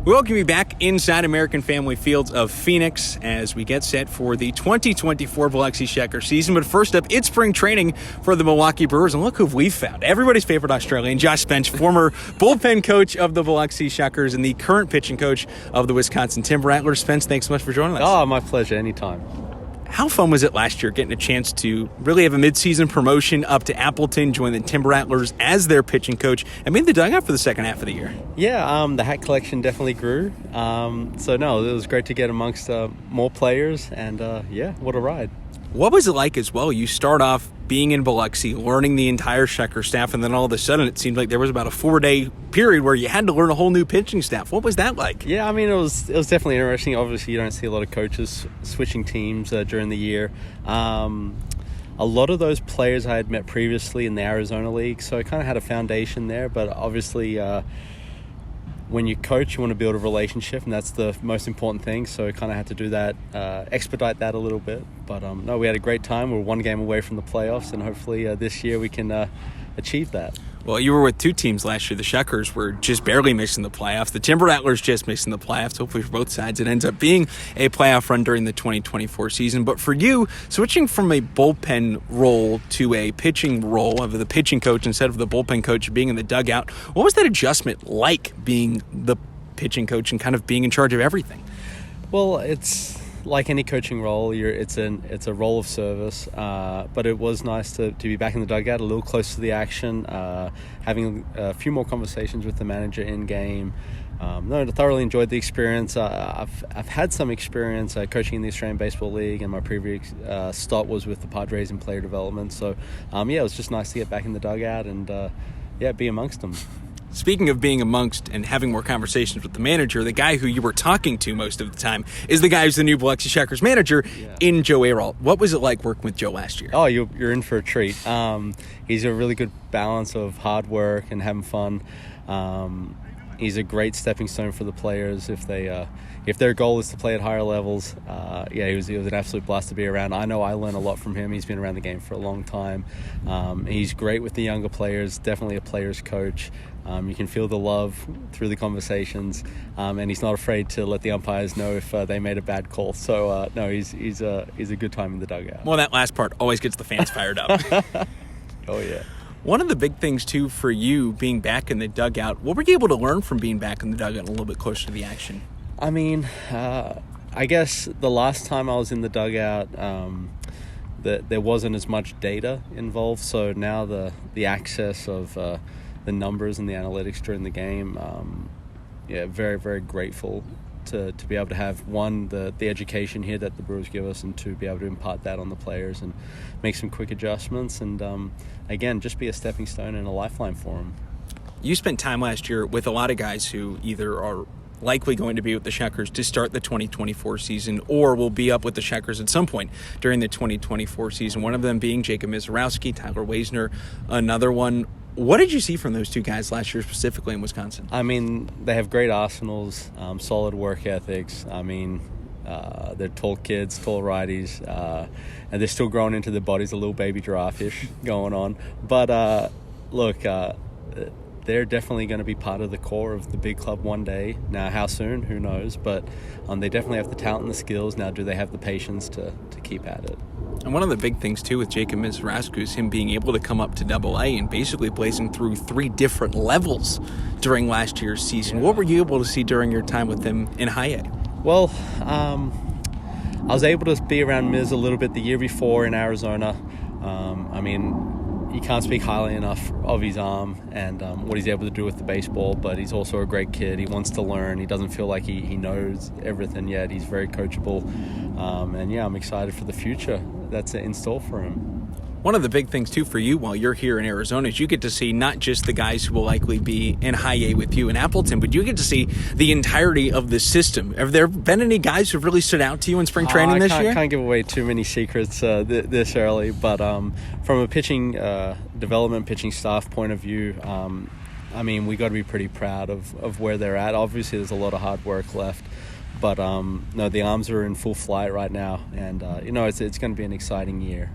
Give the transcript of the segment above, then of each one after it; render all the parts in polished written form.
We welcome you back inside American Family Fields of Phoenix as we get set for the 2024 Biloxi Shuckers season. But first up, it's spring training for the Milwaukee Brewers, and look who we've found. Everybody's favorite Australian, Josh Spence, former bullpen coach of the Biloxi Shuckers and the current pitching coach of the Wisconsin Timber Rattlers. Spence, thanks so much for joining us. Oh, my pleasure. Anytime. How fun was it last year getting a chance to really have a midseason promotion up to Appleton, join the Timber Rattlers as their pitching coach, and made the dugout for the second half of the year? Yeah, the hat collection definitely grew. So, it was great to get amongst more players, and what a ride. What was it like as well? You start off being in Biloxi, learning the entire Shucker staff, and then all of a sudden it seemed like there was about a 4-day period where you had to learn a whole new pitching staff. What was that like? Yeah, it was definitely interesting. Obviously, you don't see a lot of coaches switching teams during the year. A lot of those players I had met previously in the Arizona League, so I kind of had a foundation there, but obviously when you coach, you want to build a relationship, and that's the most important thing. So I kind of had to do that, expedite that a little bit. But we had a great time. We're one game away from the playoffs, and hopefully this year we can achieve that. Well, you were with two teams last year. The Shuckers were just barely missing the playoffs. The Timber Rattlers just missing the playoffs. Hopefully for both sides, it ends up being a playoff run during the 2024 season. But for you, switching from a bullpen role to a pitching role of the pitching coach instead of the bullpen coach being in the dugout, what was that adjustment like being the pitching coach and kind of being in charge of everything? Well, it's like any coaching role, it's a role of service, but it was nice to be back in the dugout, a little close to the action, having a few more conversations with the manager in game. I thoroughly enjoyed the experience. I've had some experience coaching in the Australian Baseball League, and my previous stop was with the Padres in player development. So, it was just nice to get back in the dugout and be amongst them. Speaking of being amongst and having more conversations with the manager, the guy who you were talking to most of the time is the guy who's the new Biloxi Shuckers manager in Joe Ayrault. What was it like working with Joe last year? Oh, you're in for a treat. He's a really good balance of hard work and having fun. He's a great stepping stone for the players if their goal is to play at higher levels. He was an absolute blast to be around. I know I learned a lot from him. He's been around the game for a long time. He's great with the younger players, definitely a player's coach. You can feel the love through the conversations, and he's not afraid to let the umpires know if they made a bad call. So, he's a good time in the dugout. Well, that last part always gets the fans fired up. Oh, yeah. One of the big things, too, for you being back in the dugout, what were you able to learn from being back in the dugout and a little bit closer to the action? I guess the last time I was in the dugout, there wasn't as much data involved. So now the access of the numbers and the analytics during the game, very, very grateful to be able to have, one, the education here that the Brewers give us, and two, be able to impart that on the players and make some quick adjustments and, again, just be a stepping stone and a lifeline for them. You spent time last year with a lot of guys who either are likely going to be with the Shuckers to start the 2024 season or will be up with the Shuckers at some point during the 2024 season, one of them being Jacob Mizorowski, Tyler Waisner, another one. What did you see from those two guys last year, specifically in Wisconsin? They have great arsenals, solid work ethics. They're tall kids, tall righties, and they're still growing into their bodies, a little baby giraffe-ish going on. But, they're definitely going to be part of the core of the big club one day. Now, how soon? Who knows? But they definitely have the talent and the skills. Now, do they have the patience to keep at it? And one of the big things, too, with Jacob Mizorowski is him being able to come up to AA and basically blazing through 3 different levels during last year's season. Yeah. What were you able to see during your time with him in High A? Well, I was able to be around Miz a little bit the year before in Arizona. You can't speak highly enough of his arm and what he's able to do with the baseball, but he's also a great kid. He wants to learn. He doesn't feel like he knows everything yet. He's very coachable. I'm excited for the future that's in store for him. One of the big things, too, for you while you're here in Arizona is you get to see not just the guys who will likely be in High A with you in Appleton, but you get to see the entirety of the system. Have there been any guys who've really stood out to you in spring training this year? I can't give away too many secrets this early, but from a pitching development, pitching staff point of view, we got to be pretty proud of where they're at. Obviously, there's a lot of hard work left. But, the arms are in full flight right now, and, it's going to be an exciting year.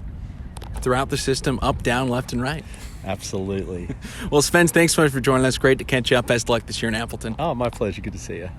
Throughout the system, up, down, left, and right. Absolutely. Well, Spence, thanks so much for joining us. Great to catch you up. Best of luck this year in Appleton. Oh, my pleasure. Good to see you.